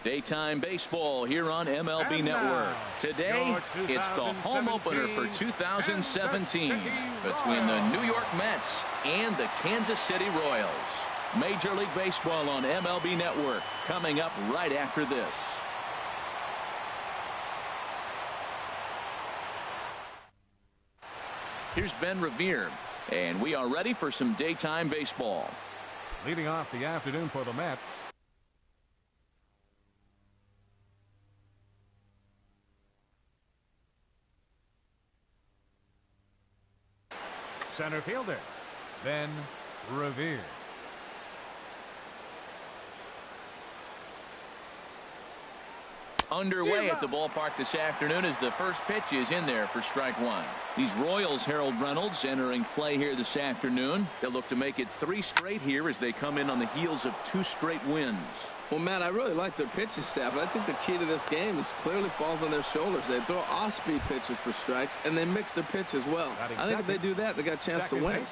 Daytime baseball here on MLB Network. Today, it's the home opener for 2017 between the New York Mets and the Kansas City Royals. Major League Baseball on MLB Network coming up right after this. Here's Ben Revere, and we are ready for some daytime baseball. Leading off the afternoon for the Mets, center fielder Ben Revere. Underway at the ballpark this afternoon as the first pitch is in there for strike one. These Royals, Harold Reynolds, entering play here this afternoon. They'll look to make it 3 straight here as they come in on the heels of 2 straight wins. Well, Matt, I really like their pitching staff, but I think the key to this game is clearly falls on their shoulders. They throw off-speed pitches for strikes, and they mix their pitch as well. I think if they do that, they got a chance to win.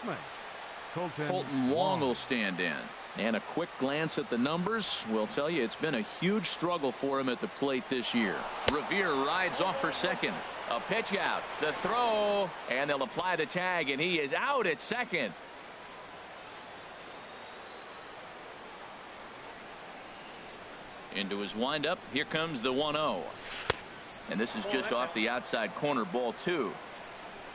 Kolten Wong will stand in. And a quick glance at the numbers will tell you it's been a huge struggle for him at the plate this year. Revere rides off for second. A pitch out. The throw. And they'll apply the tag, and he is out at second. Into his windup. Here comes the 1-0. And this is just off the outside corner, ball 2.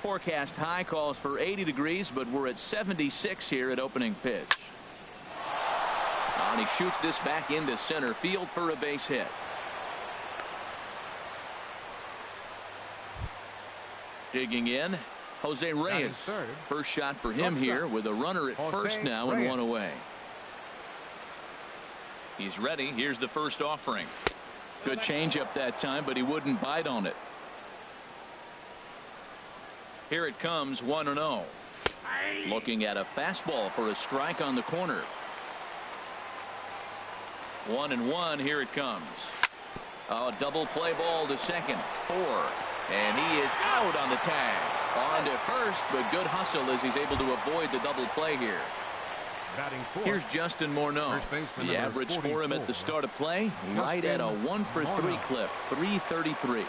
Forecast high calls for 80 degrees, but we're at 76 here at opening pitch. And he shoots this back into center field for a base hit. Digging in, Jose Reyes. First shot for him here with a runner at first now and 1 away. He's ready. Here's the first offering. Good changeup that time, but he wouldn't bite on it. Here it comes, 1-0. Looking at a fastball for a strike on the corner. 1-1. Here it comes. A double play ball to second. 4. And he is out on the tag. On to first, but good hustle as he's able to avoid the double play here. Here's Justin Morneau. The average for him at the start of play, right at a 1-for-3 clip. 333.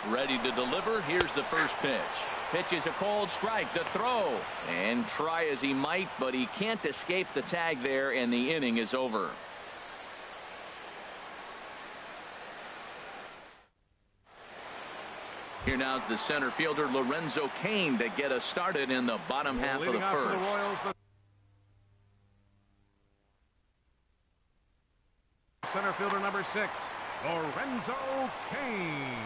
Ready to deliver. Here's the first pitch. Pitch is a cold strike. The throw. And try as he might, but he can't escape the tag there, and the inning is over. Here now's the center fielder Lorenzo Cain to get us started in the bottom half of the first. Center fielder number 6, Lorenzo Cain.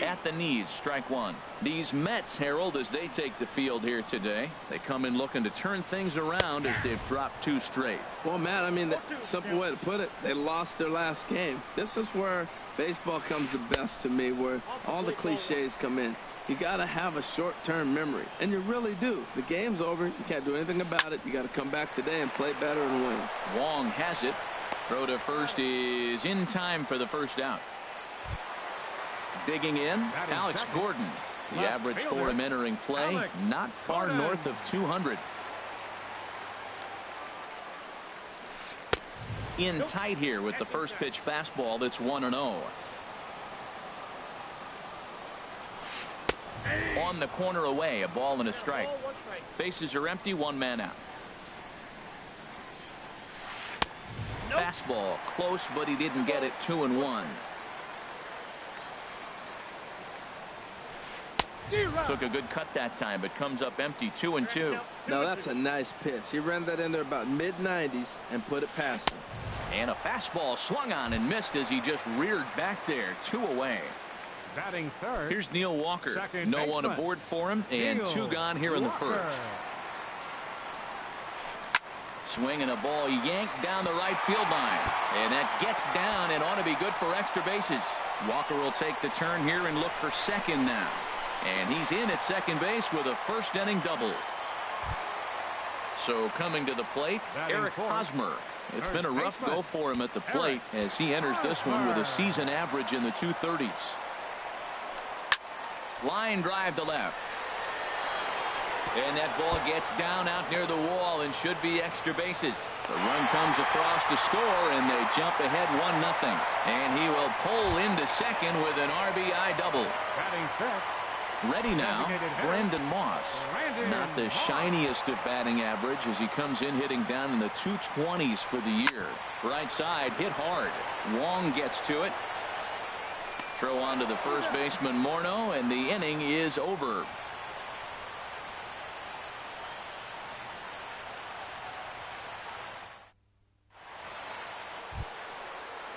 At the knees, strike 1. These Mets, Harold, as they take the field here today, they come in looking to turn things around as they've dropped 2 straight. Well, Matt, I mean, the simple way to put it, they lost their last game. This is where baseball comes the best to me, where all the cliches come in. You got to have a short-term memory, and you really do. The game's over. You can't do anything about it. You got to come back today and play better and win. Wong has it. Throw to first is in time for the first out. Digging in, Alex Gordon. The average for him entering play, not far north of 200. In tight here with the first pitch fastball that's 1-0. On the corner away, a ball and a strike. Bases are empty, 1 man out. Fastball close, but he didn't get it. 2-1. Took a good cut that time, but comes up empty. 2-2. Now that's a nice pitch. He ran that in there about mid-90s and put it past him. And a fastball swung on and missed as he just reared back there. 2 away. Batting third. Here's Neil Walker. No one aboard for him, and 2 gone here in the first. Swinging a ball yanked down the right field line, and that gets down and ought to be good for extra bases. Walker will take the turn here and look for second now. And he's in at second base with a first inning double. So coming to the plate, Eric Hosmer. It's been a rough go for him at the plate as he enters this one with a season average in the 230s. Line drive to left. And that ball gets down out near the wall and should be extra bases. The run comes across to score, and they jump ahead 1-0. And he will pull into second with an RBI double. Batting fifth. Ready now, Brandon Moss. Not the shiniest of batting average as he comes in hitting down in the 220s for the year. Right side hit hard. Wong gets to it. Throw on to the first baseman Morneau, and the inning is over.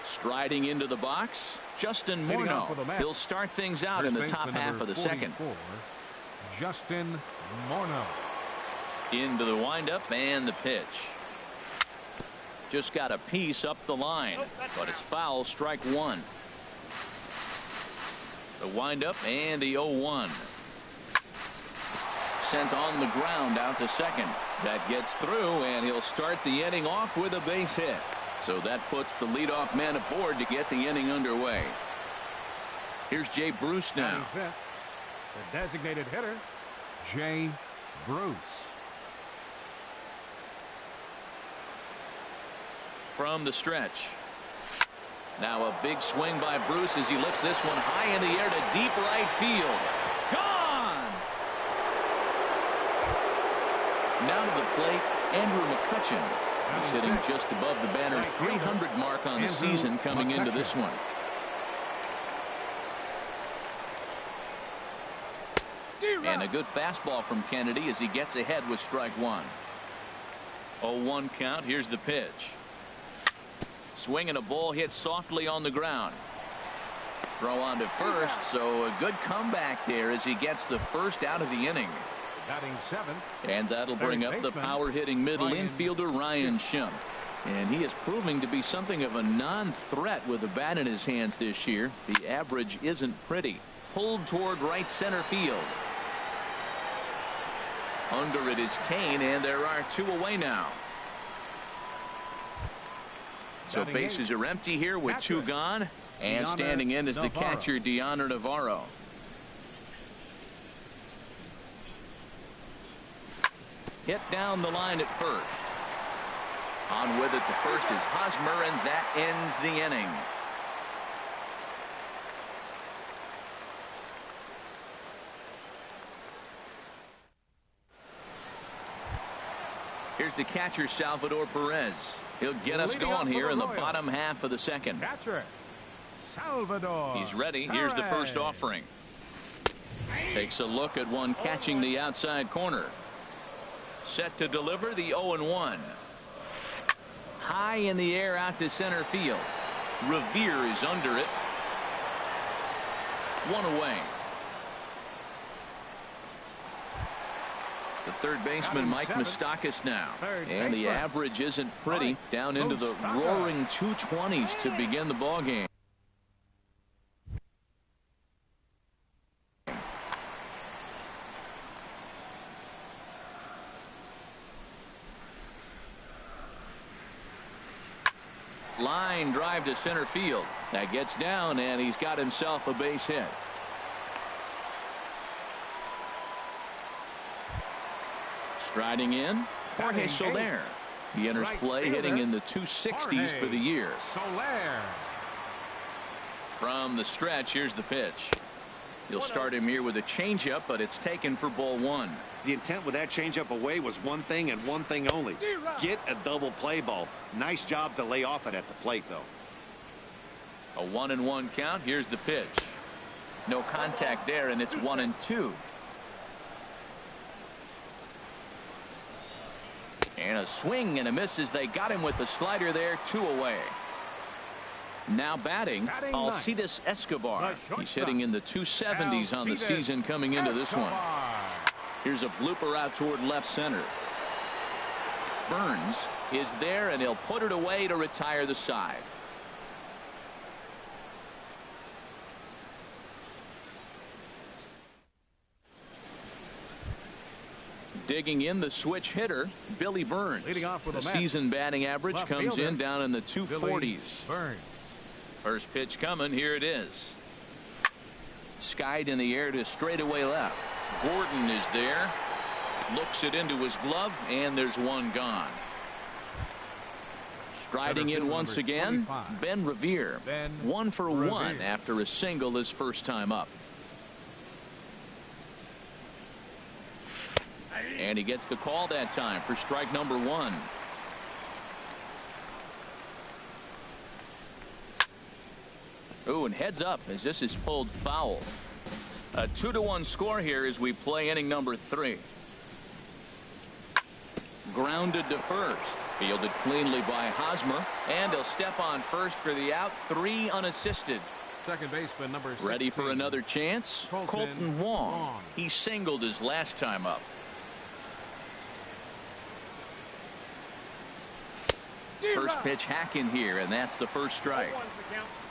Striding into the box, Justin Morneau. He'll start things out in the top half of the second. Justin Morneau. Into the windup and the pitch. Just got a piece up the line, but it's foul, strike one. The windup and the 0-1. Sent on the ground out to second. That gets through, and he'll start the inning off with a base hit. So that puts the leadoff man aboard to get the inning underway. Here's Jay Bruce now. The designated hitter, Jay Bruce. From the stretch. Now a big swing by Bruce as he lifts this one high in the air to deep right field. Gone! Now to the plate, Andrew McCutchen. He's hitting just above the banner 300 mark on the season coming into this one. And a good fastball from Kennedy as he gets ahead with strike one. 0-1 count. Here's the pitch. Swing and a ball hit softly on the ground. Throw on to first, so a good comeback there as he gets the first out of the inning. Batting seventh. And that'll bring up the power-hitting middle infielder Ryan Schimpf. And he is proving to be something of a non-threat with a bat in his hands this year. The average isn't pretty. Pulled toward right center field. Under it is Kane, and there are two away now. So bases are empty here with two gone. And standing in is the catcher, Deoner Navarro. Hit down the line at first. On with it, the first is Hosmer, and that ends the inning. Here's the catcher, Salvador Perez. He'll get us going here in the bottom half of the second. Catcher, Salvador. He's ready. Here's the first offering. Takes a look at one catching the outside corner. Set to deliver the 0-1. High in the air out to center field. Revere is under it. One away. The third baseman, Mike Moustakas now. And the average isn't pretty. Down into the roaring 220s to begin the ball game. Line drive to center field. That gets down, and he's got himself a base hit. Striding in, Jorge Soler. He enters play hitting in the 260s for the year. Soler. From the stretch, here's the pitch. You'll start him here with a changeup, but it's taken for ball one. The intent with that changeup away was one thing and one thing only. Get a double play ball. Nice job to lay off it at the plate, though. A 1-1 count. Here's the pitch. No contact there, and it's 1-2. And a swing and a miss as they got him with the slider there. Two away. Now batting Alcides Escobar. He's hitting in the 270s on the season coming into this one. Here's a blooper out toward left center. Burns is there, and he'll put it away to retire the side. Digging in the switch hitter, Billy Burns. The season batting average comes in down in the 240s. First pitch coming. Here it is. Skied in the air to straightaway left. Gordon is there. Looks it into his glove, and there's one gone. Striding in once again, Ben Revere. 1 for 1 after a single his first time up. And he gets the call that time for strike number 1. Ooh, and heads up as this is pulled foul. A 2-1 score here as we play inning number 3. Grounded to first. Fielded cleanly by Hosmer. And he'll step on first for the out. 3 unassisted. Second baseman number 16. Ready for another chance? Colton Wong. He singled his last time up. First pitch hacking here, and that's the first strike.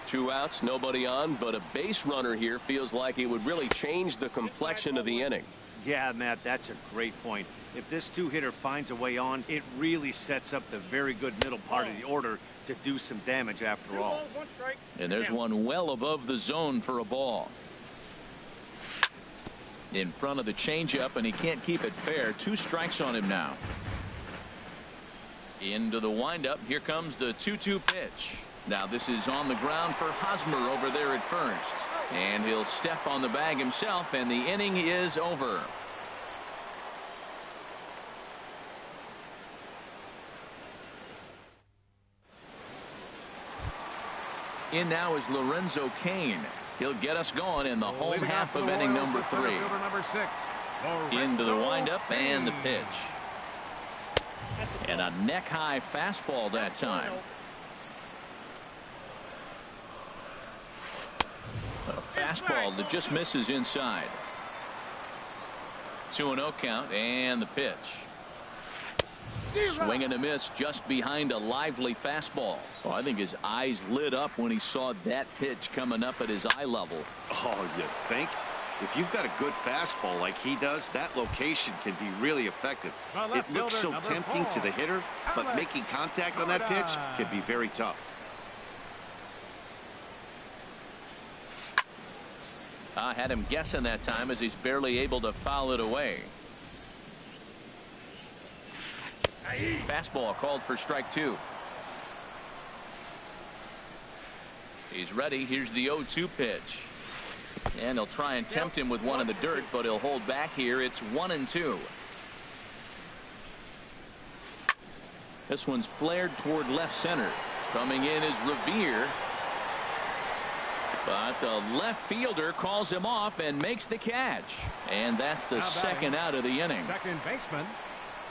2 outs, nobody on, but a base runner here feels like it would really change the complexion of the inning. Yeah, Matt, that's a great point. If this 2-hitter finds a way on, it really sets up the very good middle part of the order to do some damage after all. And there's one well above the zone for a ball. In front of the changeup, and he can't keep it fair. 2 strikes on him now. Into the windup. Here comes the 2-2 pitch. Now this is on the ground for Hosmer over there at first. And he'll step on the bag himself, and the inning is over. In now is Lorenzo Cain. He'll get us going in the home half of inning number 3. Into the windup and the pitch. And a neck-high fastball that time. A fastball that just misses inside. 2-0 count and the pitch. Swing and a miss just behind a lively fastball. Oh, I think his eyes lit up when he saw that pitch coming up at his eye level. Oh, you think? If you've got a good fastball like he does, that location can be really effective. It looks so tempting to the hitter, but making contact on that pitch can be very tough. I had him guessing that time as he's barely able to foul it away. Fastball called for strike 2. He's ready. Here's the 0-2 pitch. And he'll try and tempt him with one in the dirt, but he'll hold back here. It's 1-2. This one's flared toward left center. Coming in is Revere. But the left fielder calls him off and makes the catch. And that's the second out of the inning. Second baseman.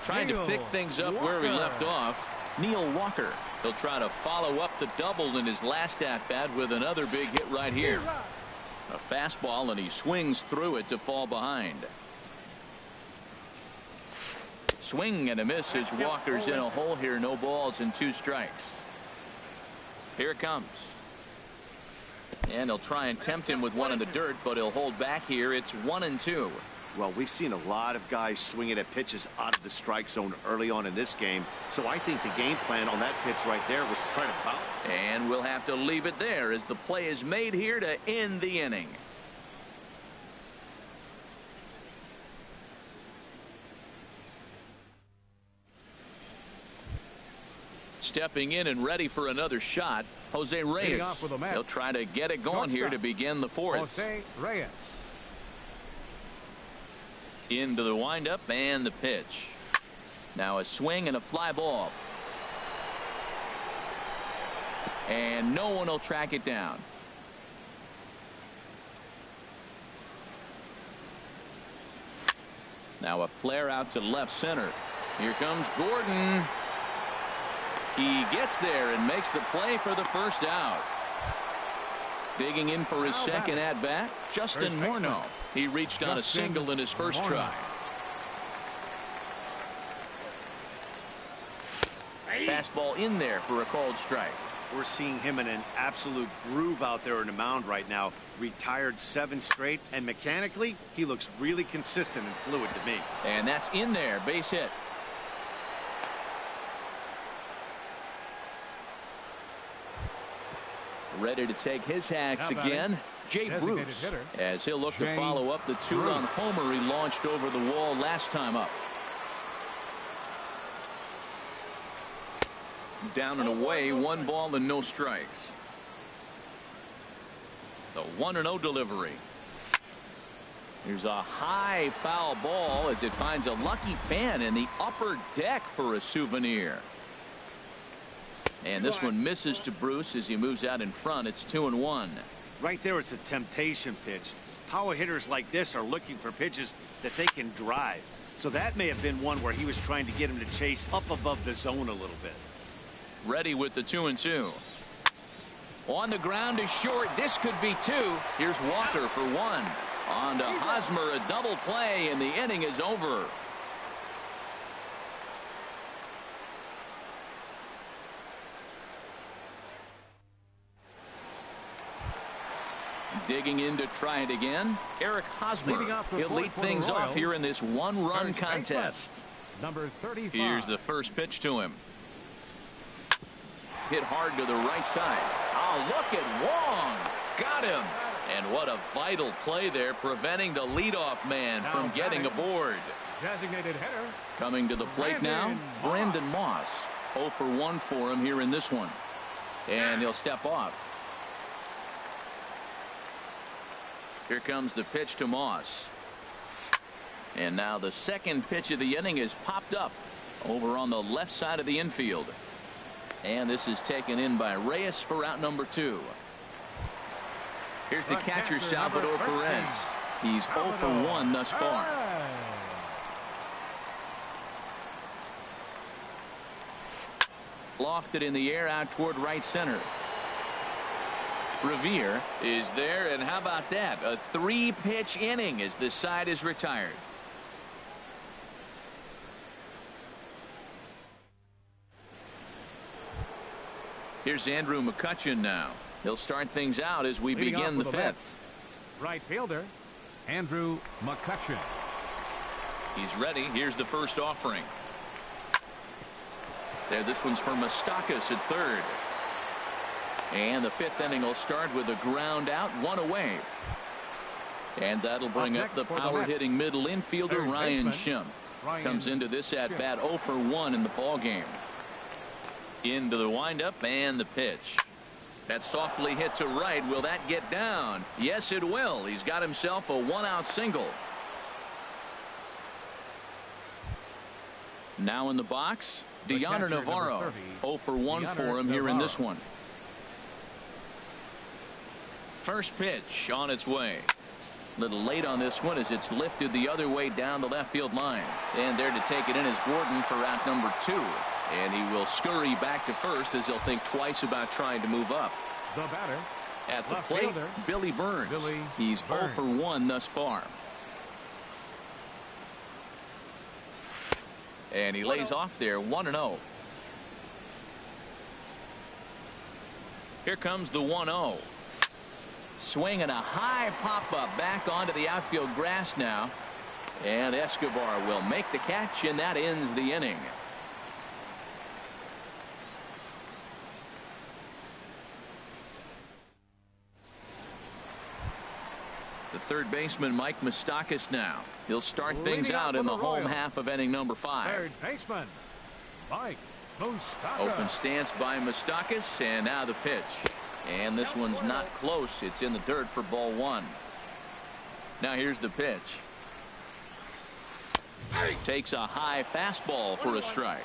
Trying to pick things up where he left off. Neil Walker. He'll try to follow up the double in his last at-bat with another big hit right here. A fastball, and he swings through it to fall behind. Swing and a miss as Walker's in a hole here. No balls and 2 strikes. Here it comes. And he'll try and tempt him with one in the dirt, but he'll hold back here. It's 1-2. Well, we've seen a lot of guys swinging at pitches out of the strike zone early on in this game. So I think the game plan on that pitch right there was to try to foul. And we'll have to leave it there as the play is made here to end the inning. Stepping in and ready for another shot, Jose Reyes. He'll try to get it going here to begin the 4th. Jose Reyes. Into the windup and the pitch. Now a swing and a fly ball. And no one will track it down. Now a flare out to left center. Here comes Gordon. He gets there and makes the play for the first out. Digging in for his second at-bat, Justin Morneau. He reached on a single in his first try. Fastball in there for a called strike. We're seeing him in an absolute groove out there in the mound right now. Retired 7 straight, and mechanically, he looks really consistent and fluid to me. And that's in there, base hit. Ready to take his hacks again. Jay Bruce, as he'll look to follow up the 2-run homer he launched over the wall last time up. Down and away, 1 ball and no strikes. The 1-0 delivery. Here's a high foul ball as it finds a lucky fan in the upper deck for a souvenir. And this one misses to Bruce as he moves out in front. It's 2-1. Right there, it's a temptation pitch. Power hitters like this are looking for pitches that they can drive. So that may have been one where he was trying to get him to chase up above the zone a little bit. Ready with the 2-2. On the ground to short. This could be 2. Here's Walker for 1. On to Hosmer, a double play, and the inning is over. Digging in to try it again, Eric Hosmer. He'll lead things off here in this 1-run contest. Number 35. Here's the first pitch to him. Hit hard to the right side. Oh, look at Wong. Got him. And what a vital play there, preventing the leadoff man from getting aboard. Designated hitter. Coming to the plate now, Brandon Moss. 0 for 1 for him here in this one. And he'll step off. Here comes the pitch to Moss. And now the second pitch of the inning is popped up over on the left side of the infield. And this is taken in by Reyes for out number 2. Here's the catcher, Salvador Perez. He's 0 for 1 thus far. Lofted in the air out toward right center. Revere is there, and how about that? A 3-pitch inning as this side is retired. Here's Andrew McCutchen now. He'll start things out as we begin the 5th. Right fielder, Andrew McCutchen. He's ready. Here's the first offering. There, this one's for Moustakas at 3rd. And the 5th inning will start with a ground out, 1 away. And that'll bring up the power-hitting middle infielder, Ryan Schimpf. Comes into this at-bat 0 for 1 in the ballgame. Into the windup and the pitch. That's softly hit to right. Will that get down? Yes, it will. He's got himself a 1-out single. Now in the box, Deoner Navarro. 0 for 1 for him here in this one. First pitch on its way. A little late on this one as it's lifted the other way down the left field line. And there to take it in is Gordon for out number 2. And he will scurry back to first as he'll think twice about trying to move up. The batter. At the plate, fielder, Billy Burns. He's 0 for 1 thus far. And he lays off there 1-0. Here comes the 1-0. Swing and a high pop-up back onto the outfield grass now. And Escobar will make the catch, and that ends the inning. The third baseman, Mike Moustakas, now. He'll start things out in the home half of inning number 5. Third baseman, Mike Moustakas. Open stance by Moustakas, and now the pitch. And this one's not close. It's in the dirt for ball 1. Now here's the pitch. Takes a high fastball for a strike.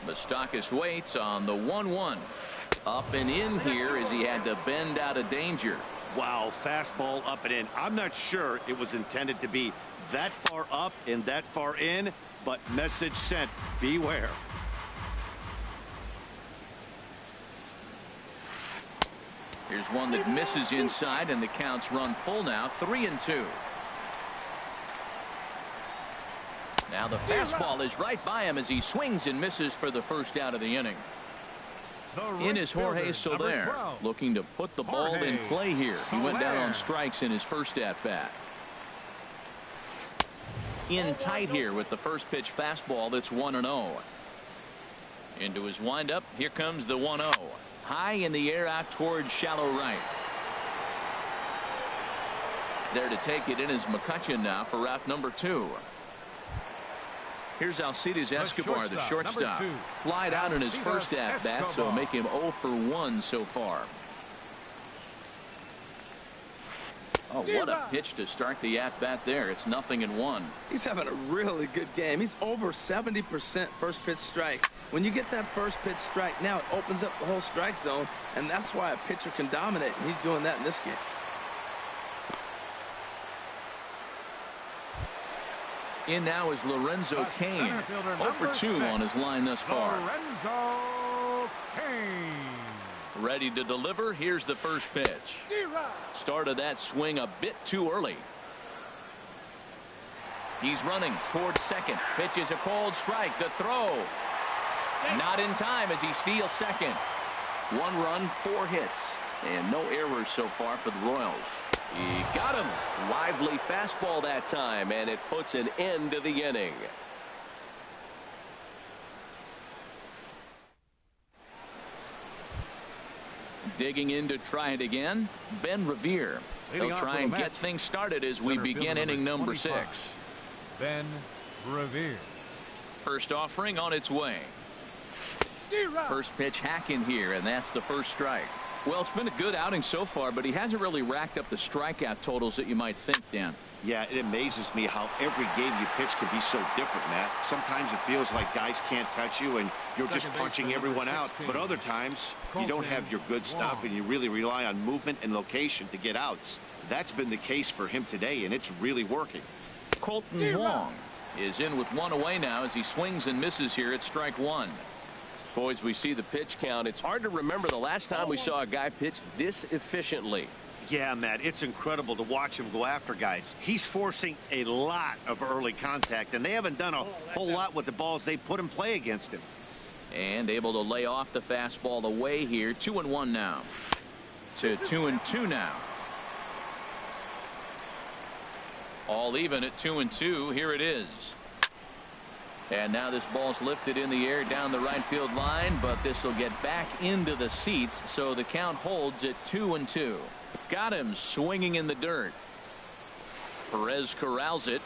Moustakas waits on the 1-1. Up and in here as he had to bend out of danger. Wow, fastball up and in. I'm not sure it was intended to be that far up and that far in, but message sent, beware. Here's one that misses inside, and the counts run full now, 3-2. Now the fastball is right by him as he swings and misses for the first out of the inning. In is Jorge Soler, looking to put the ball in play here. He went down on strikes in his first at-bat. In tight here with the first pitch fastball that's 1-0. Into his windup, here comes the 1-0. High in the air out towards shallow right. There to take it in is McCutchen now for out number 2. Here's Alcides Escobar, the shortstop. Number 2, Flied out in his first at-bat, so make him 0 for 1 so far. Oh, what a pitch to start the at-bat there. It's 0-1. He's having a really good game. He's over 70% first pitch strike. When you get that first pitch strike, now it opens up the whole strike zone, and that's why a pitcher can dominate, and he's doing that in this game. In now is Lorenzo Cain. 0 for 2 on his line thus far. Lorenzo Cain. Ready to deliver. Here's the first pitch. Started that swing a bit too early. He's running towards second. Pitch is a cold strike. The throw. Not in time as he steals second. 1 run, 4 hits. And no errors so far for the Royals. He got him. Lively fastball that time, and it puts an end to the inning. Digging in to try it again, Ben Revere. He'll try and get things started as we begin inning number 6. Ben Revere. First offering on its way. First pitch hacking here, and that's the first strike. Well, it's been a good outing so far, but he hasn't really racked up the strikeout totals that you might think, Dan. Yeah, it amazes me how every game you pitch can be so different, Matt. Sometimes it feels like guys can't touch you and you're just punching everyone out. But other times you don't have your good stuff and you really rely on movement and location to get outs. That's been the case for him today, and it's really working. Colton Wong is in with 1 away now as he swings and misses here at strike 1. Boys, we see the pitch count. It's hard to remember the last time we saw a guy pitch this efficiently. Yeah, Matt, it's incredible to watch him go after guys. He's forcing a lot of early contact, and they haven't done a whole lot with the balls they put in play against him. And able to lay off the fastball away here. 2-1 now. To 2-2 now. All even at 2-2. Here it is. And now this ball's lifted in the air down the right field line, but this will get back into the seats, so the count holds at 2-2. Got him swinging in the dirt. Perez corrals it,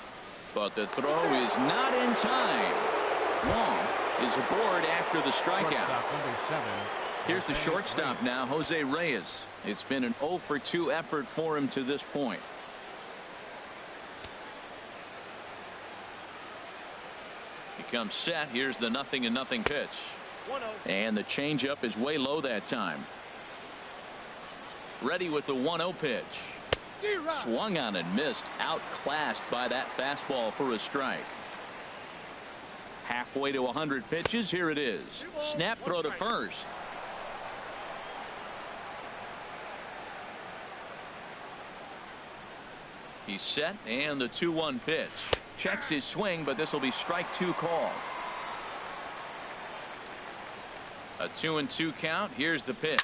but the throw is not in time. Wong is aboard after the strikeout. Here's the shortstop now, Jose Reyes. It's been an 0 for 2 effort for him to this point. He comes set. Here's the 0-0 pitch. And the changeup is way low that time. Ready with the 1-0 pitch. Swung on and missed. Outclassed by that fastball for a strike. Halfway to 100 pitches. Here it is. Snap throw to first. He's set, and the 2-1 pitch. Checks his swing, but this will be strike 2 call. A 2-2 count. Here's the pitch.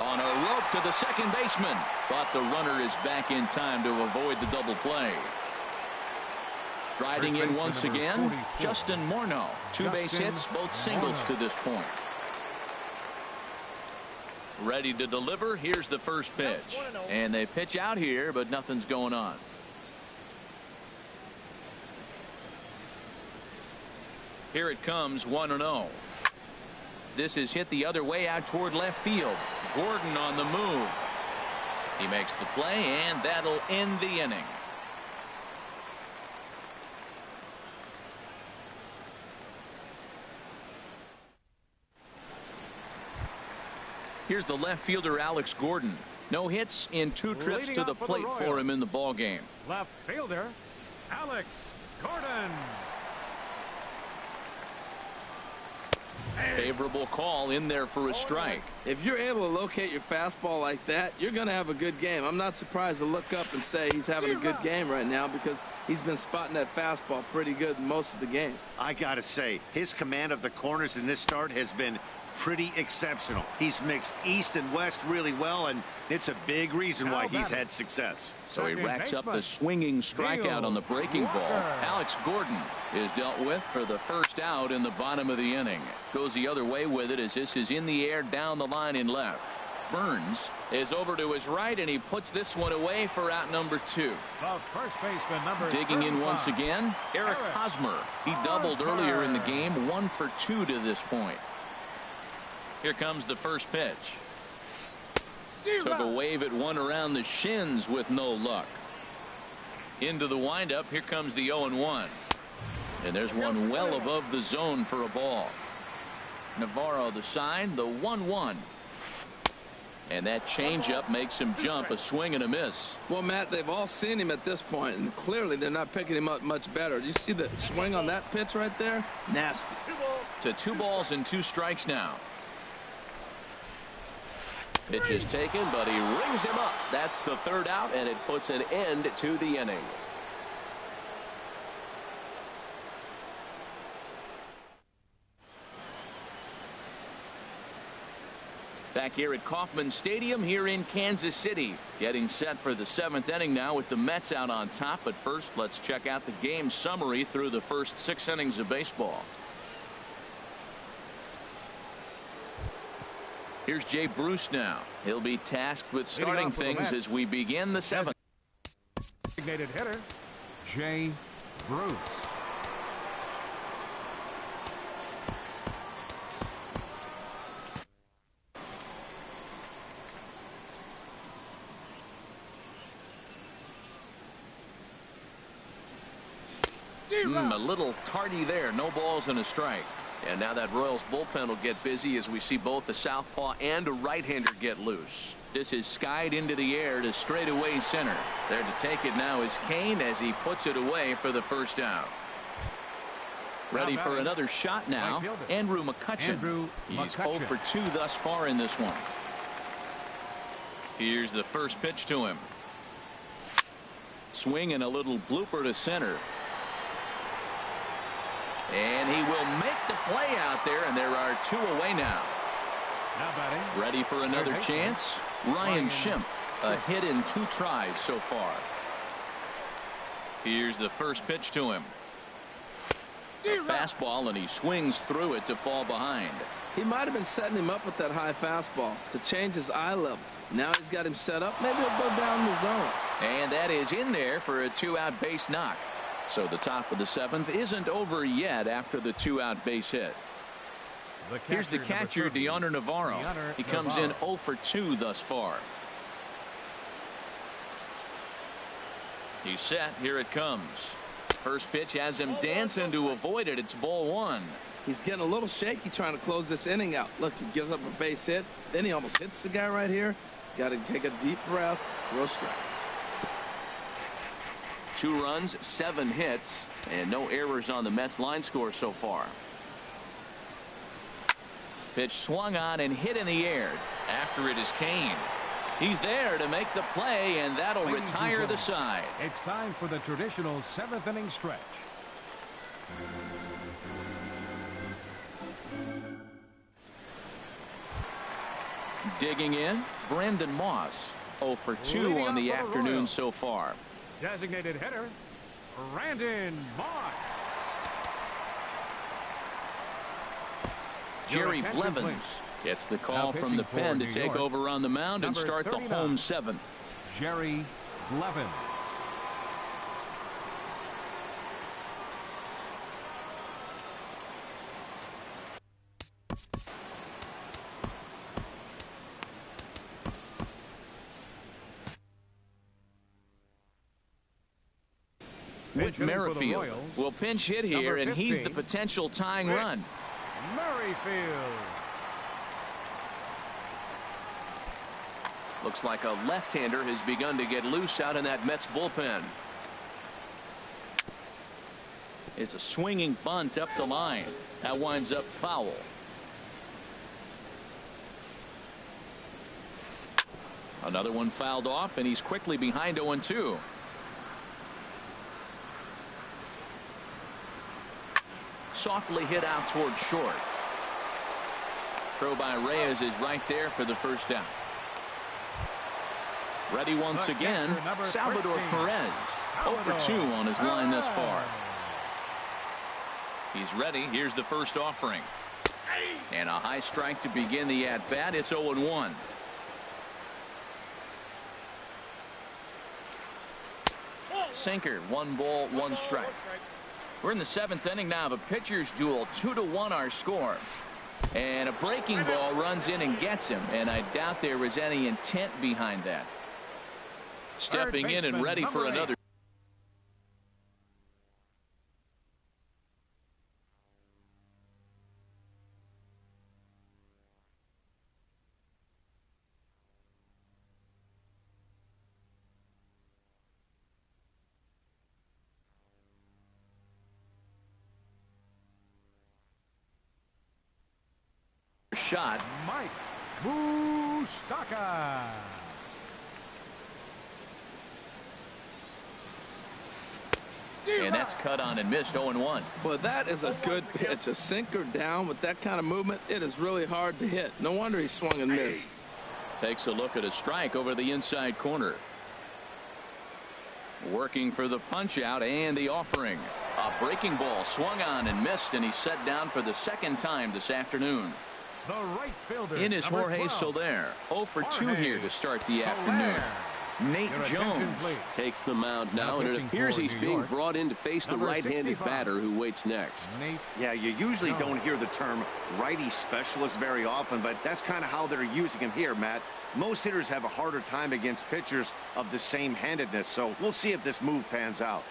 On a rope to the second baseman, but the runner is back in time to avoid the double play. Striding in once again, Justin Morneau. 2 base hits, both singles to this point. Ready to deliver. Here's the first pitch. And they pitch out here, but nothing's going on. Here it comes, 1-0. This is hit the other way out toward left field. Gordon on the move. He makes the play, and that'll end the inning. Here's the left fielder, Alex Gordon. No hits in 2 trips to the plate for him in the ball game. Left fielder, Alex Gordon. Favorable call in there for a strike. If you're able to locate your fastball like that, you're going to have a good game. I'm not surprised to look up and say he's having a good game right now because he's been spotting that fastball pretty good most of the game. I got to say, his command of the corners in this start has been pretty exceptional. He's mixed east and west really well, and it's a big reason why he's had success. So he racks up the swinging strikeout on the breaking ball. Alex Gordon is dealt with for the first out in the bottom of the inning. Goes the other way with it as this is in the air down the line in left. Burns is over to his right, and he puts this one away for out number 2. The first baseman, number Digging in 35. once again, Eric Hosmer. He doubled earlier in the game, 1 for 2 to this point. Here comes the first pitch. Took a wave at one around the shins with no luck. Into the windup. Here comes the 0-1. And there's one well above the zone for a ball. Navarro the sign, the 1-1. And that changeup makes him jump, a swing and a miss. Well, Matt, they've all seen him at this point, and clearly they're not picking him up much better. Do you see the swing on that pitch right there? Nasty. To 2 balls and 2 strikes now. Pitch is taken, but he rings him up. That's the 3rd out, and it puts an end to the inning. Back here at Kauffman Stadium here in Kansas City. Getting set for the 7th inning now with the Mets out on top. But first, let's check out the game summary through the first 6 innings of baseball. Here's Jay Bruce now. He'll be tasked with starting things as we begin the 7th. Designated hitter, Jay Bruce. A little tardy there. No balls and a strike. And now that Royals bullpen will get busy as we see both the southpaw and a right-hander get loose. This is skied into the air to straightaway center. There to take it now is Kane as he puts it away for the 1st out. Ready for another shot now, Andrew McCutchen. He's 0 for 2 thus far in this one. Here's the first pitch to him. Swing and a little blooper to center. And he will make the play out there, and there are 2 away now. Ready for another chance. Ryan Schimpf, a hit in 2 tries so far. Here's the first pitch to him. A fastball, and he swings through it to fall behind. He might have been setting him up with that high fastball to change his eye level. Now he's got him set up. Maybe he'll go down the zone. And that is in there for a 2-out base knock. So the top of the 7th isn't over yet after the 2-out base hit. Here's the catcher, Deoner Navarro. He comes in 0 for 2 thus far. He's set. Here it comes. First pitch has him dancing to avoid it. It's ball 1. He's getting a little shaky trying to close this inning out. Look, he gives up a base hit. Then he almost hits the guy right here. Got to take a deep breath. Throw strikes. 2 runs, 7 hits, and no errors on the Mets line score so far. Pitch swung on and hit in the air. After it is Kane. He's there to make the play, and that'll retire the side. It's time for the traditional 7th inning stretch. Digging in, Brandon Moss. 0 for 2 on the afternoon so far. Designated hitter, Brandon Moss. Jerry Blevins gets the call from the pen to take over on the mound and start the home 7th. Jerry Blevins. Whit Merrifield will pinch hit here, and he's the potential tying run. Merrifield. Looks like a left-hander has begun to get loose out in that Mets bullpen. It's a swinging bunt up the line. That winds up foul. Another one fouled off, and he's quickly behind 0-2. Softly hit out towards short. Throw by Reyes is right there for the 1st out. Ready once again, Salvador Perez. 0 for 2 on his line thus far. He's ready. Here's the first offering. And a high strike to begin the at-bat. It's 0-1. Sinker, 1 ball, 1 strike. We're in the 7th inning now of a pitcher's duel. 2-1 our score. And a breaking ball runs in and gets him. And I doubt there was any intent behind that. Stepping in and ready for another. Shot. Mike Moustakas. And that's cut on and missed. 0-1. Well, that is a good pitch. A sinker down with that kind of movement, it is really hard to hit. No wonder he swung and missed. Takes a look at a strike over the inside corner. Working for the punch out and the offering. A breaking ball swung on and missed, and he's set down for the 2nd time this afternoon. The right fielder. In is Jorge 12. Soler. 0 for 2 here to start the afternoon. Nate Jones takes the mound now, and it appears he's being brought in to face the right-handed batter who waits next. Yeah, you usually don't hear the term righty specialist very often, but that's kind of how they're using him here, Matt. Most hitters have a harder time against pitchers of the same handedness, so we'll see if this move pans out.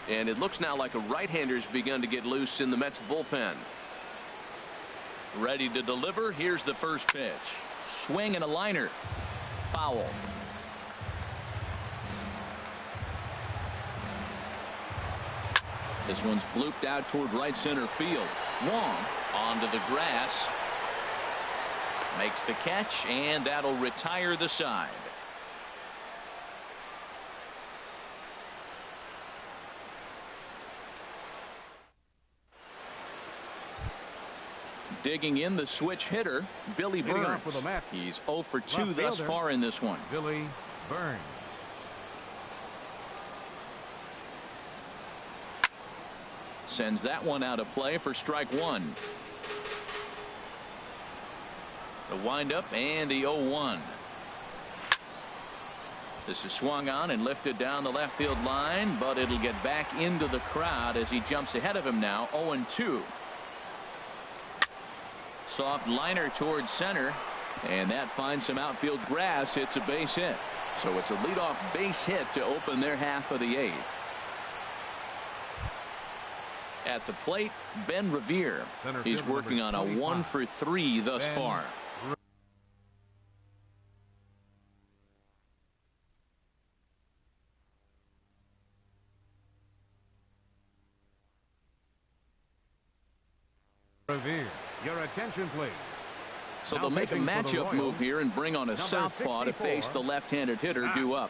And it looks now like a right-hander's begun to get loose in the Mets bullpen. Ready to deliver. Here's the first pitch. Swing and a liner. Foul. This one's blooped out toward right center field. Wong onto the grass. Makes the catch, and that'll retire the side. Digging in the switch hitter, Billy Burns. He's 0 for 2 thus far in this one. Billy Burns. Sends that one out of play for strike 1. The windup and the 0-1. This is swung on and lifted down the left field line, but it'll get back into the crowd as he jumps ahead of him now. 0-2. Soft liner towards center, and that finds some outfield grass. It's a base hit. So it's a leadoff base hit to open their half of the 8th. At the plate, Ben Revere. He's working on a 1 for 3 thus far. Revere, your attention, please. So they'll make a matchup move here and bring on a southpaw to face the left-handed hitter due up.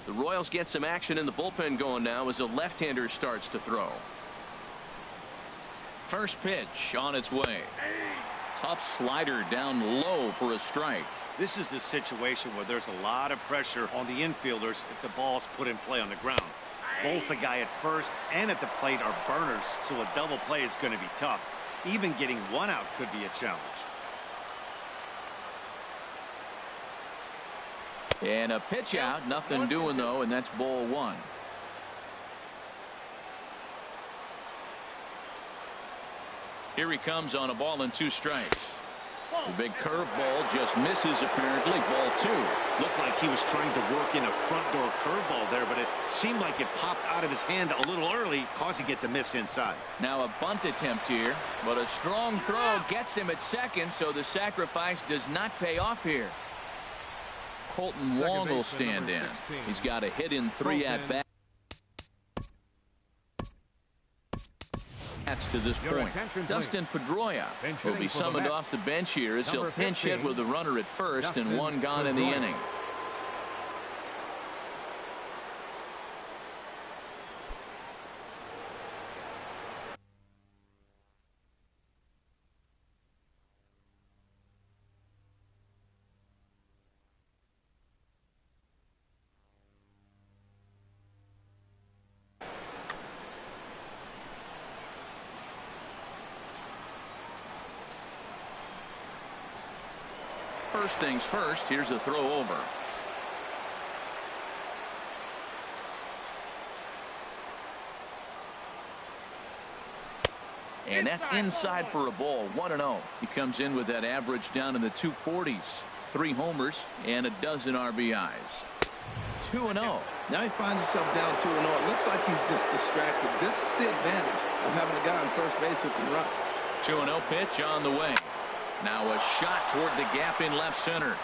The Royals get some action in the bullpen going now as a left-hander starts to throw. First pitch on its way. Tough slider down low for a strike. This is the situation where there's a lot of pressure on the infielders if the ball's put in play on the ground. Both the guy at first and at the plate are burners, so a double play is going to be tough. Even getting one out could be a challenge. And a pitch out, nothing doing though, and that's ball one. Here he comes on a ball and 2 strikes. The big curveball just misses apparently. Ball 2. Looked like he was trying to work in a front door curveball there, but it seemed like it popped out of his hand a little early, causing it to miss inside. Now a bunt attempt here, but a strong throw gets him at second, so the sacrifice does not pay off here. Colton Wong will stand in. He's got a hit in 3 at bats to this point. Dustin Pedroia will be summoned off the bench here as he'll pinch hit with a runner at first and 1 gone in the inning. First things first, here's a throw over. And that's inside for a ball. 1-0. He comes in with that average down in the 240s. 3 homers and a dozen RBIs. 2-0. Now he finds himself down 2-0. It looks like he's just distracted. This is the advantage of having a guy on first base who can run. 2-0 pitch on the way. Now a shot toward the gap in left center.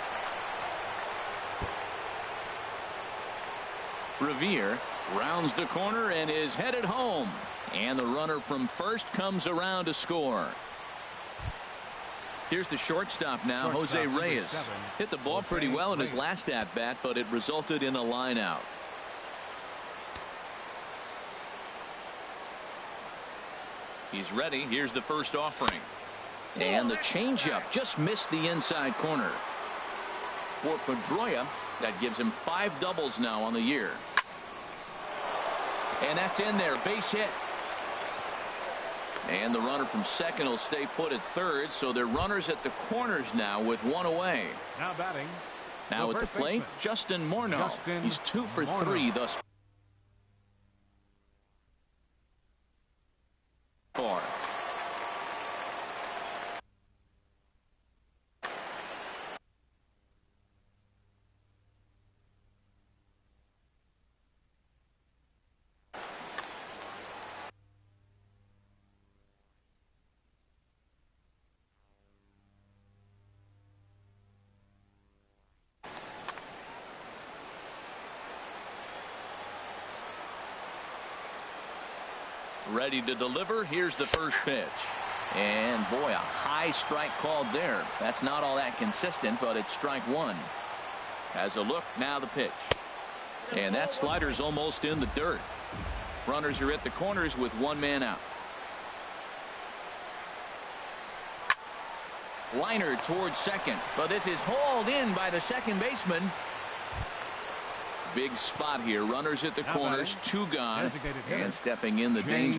Revere rounds the corner and is headed home. And the runner from first comes around to score. Here's the shortstop now, Jose Reyes. Hit the ball pretty well in his last at-bat, but it resulted in a line out. He's ready. Here's the first offering. And the changeup just missed the inside corner. For Pedroia, that gives him 5 doubles now on the year. And that's in there. Base hit. And the runner from second will stay put at third, so they're runners at the corners now with 1 away. Now batting. Now at the plate, Justin Morneau. He's 2 for 3 thus far. Ready to deliver. Here's the first pitch. And boy, a high strike called there. That's not all that consistent, but it's strike 1. Has a look. Now the pitch. And that slider's almost in the dirt. Runners are at the corners with 1 man out. Liner towards second, but this is hauled in by the second baseman. Big spot here. Runners at the corners, 2 gone, and stepping in the danger.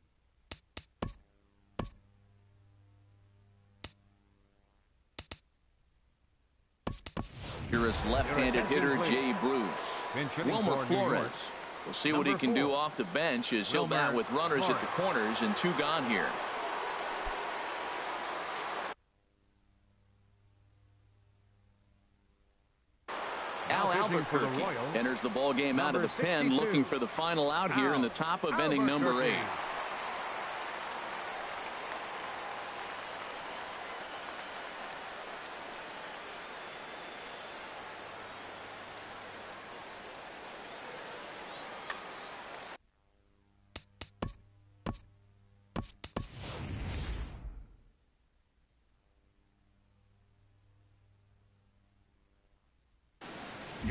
Left-handed hitter Jay Bruce. Wilmer Flores. We'll see what he can do off the bench as he'll bat with runners at the corners and 2 gone here. Al Albuquerque enters the ball game out of the pen, looking for the final out here in the top of inning number 8.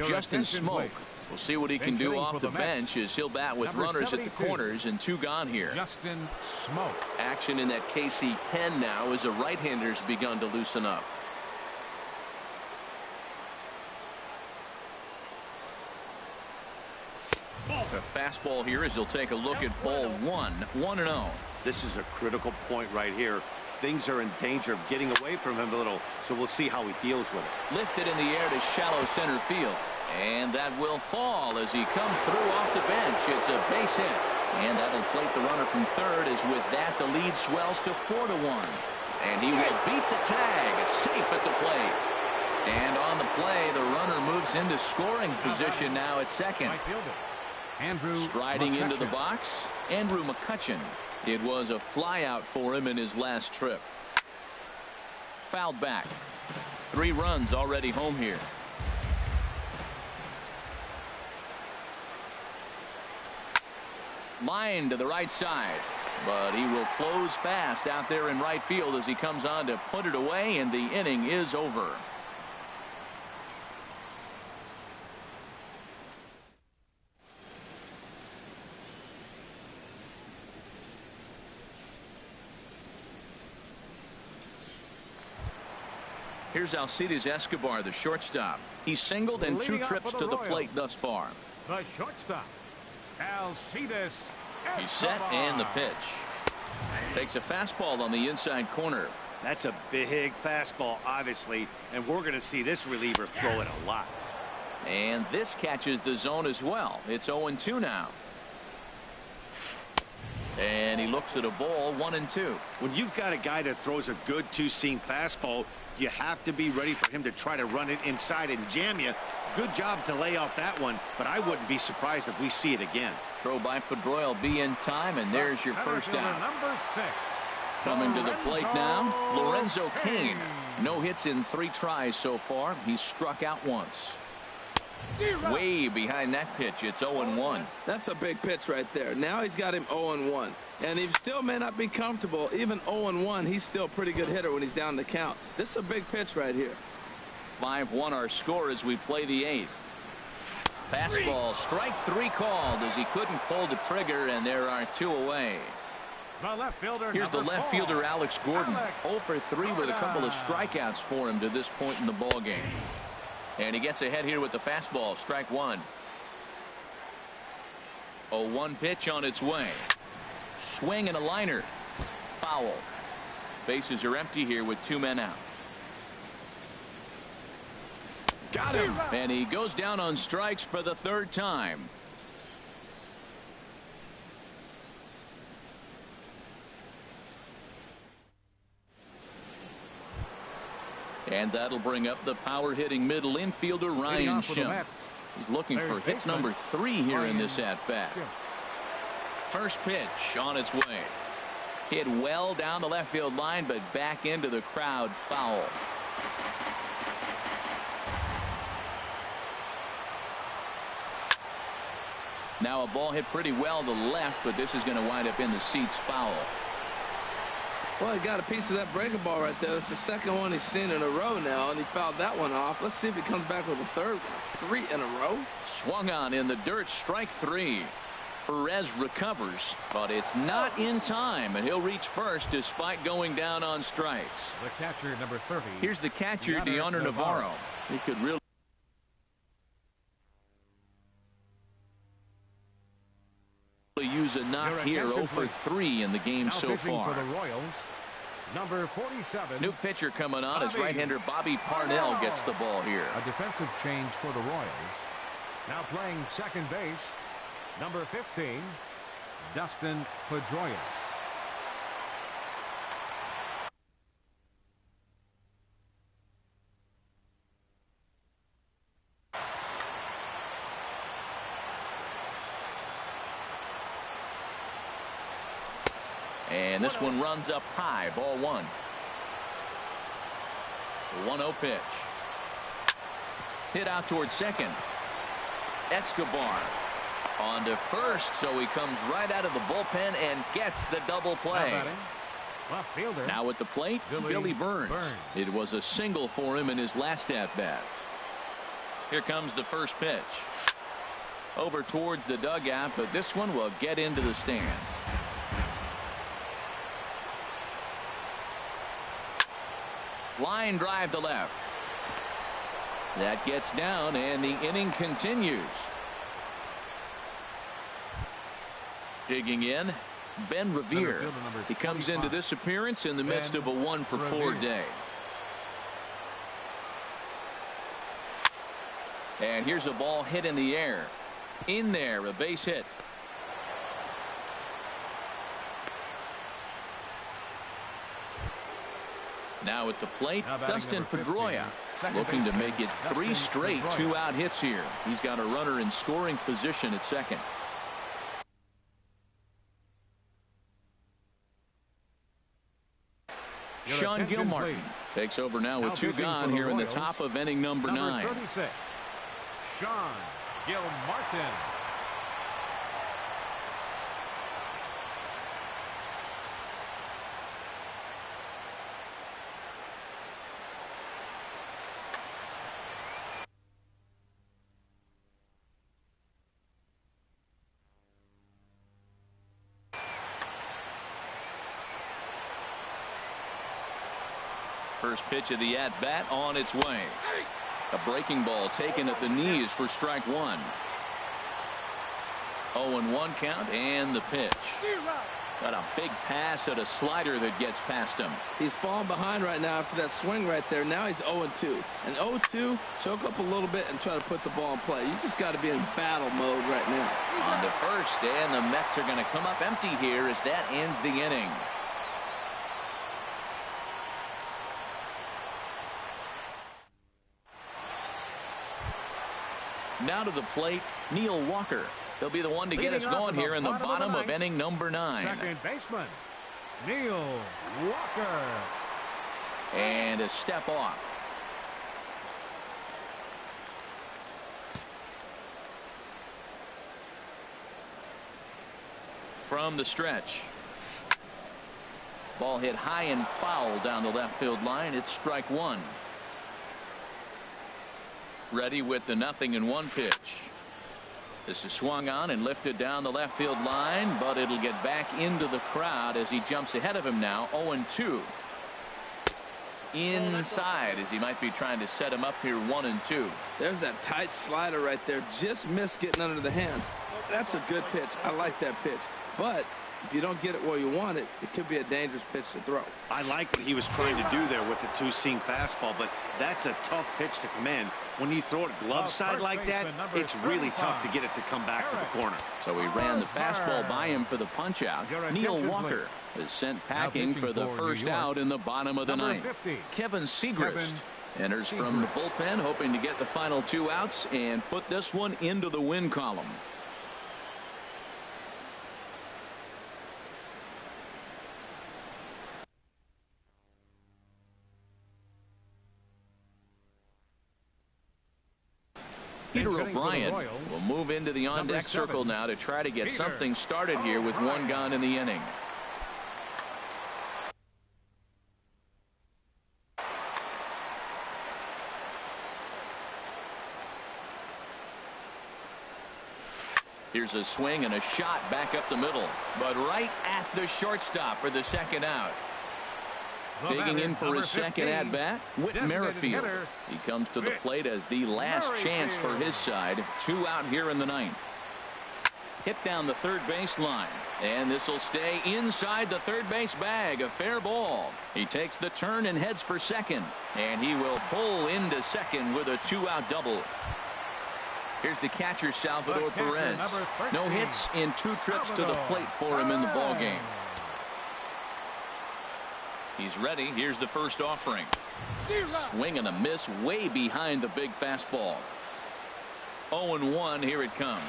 Justin Smoke We'll see what he can do off the bench as he'll bat with runners at the corners and 2 gone here. Justin Smoke. Action in that KC pen now as a right-hander's begun to loosen up. A fastball here as he'll take a look at ball 1, 1-0. This is a critical point right here. Things are in danger of getting away from him a little, so we'll see how he deals with it. Lifted in the air to shallow center field. And that will fall as he comes through off the bench. It's a base hit. And that'll plate the runner from third as with that the lead swells to 4-1. And he will beat the tag. It's safe at the plate. And on the play, the runner moves into scoring position now at second. Striding into the box, Andrew McCutcheon. It was a flyout for him in his last trip. Fouled back. 3 runs already home here. Line to the right side, but he will close fast out there in right field as he comes on to put it away, and the inning is over. Here's Alcides Escobar, the shortstop. He's singled in 2 trips to the plate thus far. The shortstop, Alcides Escobar. He's set and the pitch. Takes a fastball on the inside corner. That's a big fastball, obviously, and we're going to see this reliever throw it a lot. And this catches the zone as well. It's 0-2 now. And he looks at a ball, 1-2. When you've got a guy that throws a good 2-seam fastball, you have to be ready for him to try to run it inside and jam you. Good job to lay off that one, but I wouldn't be surprised if we see it again. Throw by Pedroia will be in time, and there's your first out. Number 6. Coming to the plate now, Lorenzo Cain. No hits in 3 tries so far. He's struck out once. Way behind that pitch. It's 0-1. That's a big pitch right there. Now he's got him 0-1. And he still may not be comfortable. Even 0-1, he's still a pretty good hitter when he's down the count. This is a big pitch right here. 5-1 our score as we play the 8th. Fastball, strike 3 called as he couldn't pull the trigger, and there are 2 away. The left fielder, here's the left fielder, Alex Gordon. 0 for 3 with a couple of strikeouts for him to this point in the ball game. And he gets ahead here with the fastball. Strike 1. 0-1 pitch on its way. Swing and a liner. Foul. Bases are empty here with 2 men out. Got him. And he goes down on strikes for the 3rd time. And that'll bring up the power-hitting middle infielder, Ryan Schimpf. He's looking for hit number 3 here in this at-bat. First pitch on its way. Hit well down the left field line, but back into the crowd. Foul. Now a ball hit pretty well to the left, but this is going to wind up in the seats. Foul. Well, he got a piece of that breaking ball right there. That's the 2nd one he's seen in a row now, and he fouled that one off. Let's see if he comes back with a 3rd one. 3 in a row. Swung on in the dirt. Strike 3. Perez recovers, but it's not in time, and he'll reach first despite going down on strikes. The catcher, number 30. Here's the catcher, Deoner Navarro. He could really use a knock here. 0 for 3 in the game so far. For the Royals, number 47. New pitcher coming on as right-hander Bobby Parnell gets the ball here. A defensive change for the Royals. Now playing second base, number 15, Dustin Pedroia. And this one runs up high. Ball 1. 1-0 pitch. Hit out towards second. Escobar on to first, so he comes right out of the bullpen and gets the double play. Left fielder. Now at the plate, Billy Burns. It was a single for him in his last at-bat. Here comes the first pitch. over towards the dugout, but this one will get into the stands. Line drive to left. That gets down, and the inning continues. Digging in, Ben Revere. He comes into this appearance in the midst of a 1-for-4 day. And here's a ball hit in the air. In there, a base hit. Now at the plate, Dustin Pedroia, looking to make it 3 straight 2-out hits here. He's got a runner in scoring position at second. Sean Gilmartin takes over now with 2 gone here in the top of inning number 9. 36, Sean Gilmartin. First pitch of the at-bat on its way. A breaking ball taken at the knees for strike 1. 0-1 count, and the pitch. Got a big pass at a slider that gets past him. He's falling behind right now after that swing right there. Now he's 0-2. And 0-2, choke up a little bit and try to put the ball in play. You just got to be in battle mode right now. On to first, and the Mets are going to come up empty here as that ends the inning. Now to the plate, Neil Walker. He'll be the one to get us going here in the bottom of inning number 9. Second baseman, Neil Walker. And a step off. From the stretch. Ball hit high and foul down the left field line. It's strike 1. Ready with the 0-1 pitch. This is swung on and lifted down the left field line, but it'll get back into the crowd as he jumps ahead of him now. 0-2. Inside as he might be trying to set him up here. 1-2. There's that tight slider right there. Just missed getting under the hands. That's a good pitch. I like that pitch. But if you don't get it where you want it, it could be a dangerous pitch to throw. I like what he was trying to do there with the 2-seam fastball, but that's a tough pitch to command. When you throw it glove side like that, it's really tough to get it to come back to the corner. So he ran the fastball by him for the punch out. Neil Walker is sent packing for the first out in the bottom of the 9th. Kevin Segrist enters from the bullpen, hoping to get the final 2 outs and put this one into the win column. Peter O'Brien will move into the on-deck circle now to try to get something started here with 1 gone in the inning. Here's a swing and a shot back up the middle, but right at the shortstop for the second out. Digging in for his second at-bat, Whit Merrifield. He comes to the plate as the last chance for his side. 2 out here in the 9th. Hit down the third base line, and this will stay inside the third base bag. A fair ball. He takes the turn and heads for second, and he will pull into second with a 2-out double. Here's the catcher, Salvador Perez. No hits in 2 trips to the plate for him in the ballgame. He's ready. Here's the first offering. Swing and a miss way behind the big fastball. 0-1. Here it comes.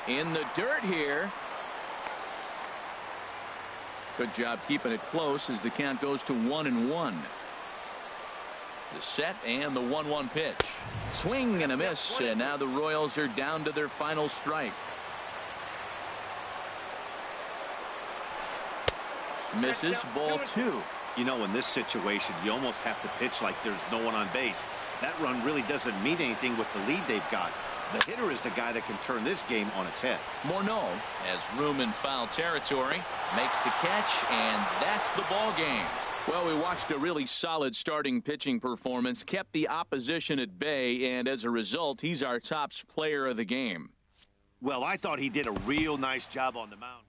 In the dirt here. Good job keeping it close as the count goes to 1-1. The set and the 1-1 pitch. Swing and a miss, and now the Royals are down to their final strike. Misses, ball 2. You know, in this situation, you almost have to pitch like there's no one on base. That run really doesn't mean anything with the lead they've got. The hitter is the guy that can turn this game on its head. Morneau has room in foul territory, makes the catch, and that's the ball game. Well, we watched a really solid starting pitching performance, kept the opposition at bay, and as a result, he's our top player of the game. Well, I thought he did a real nice job on the mound.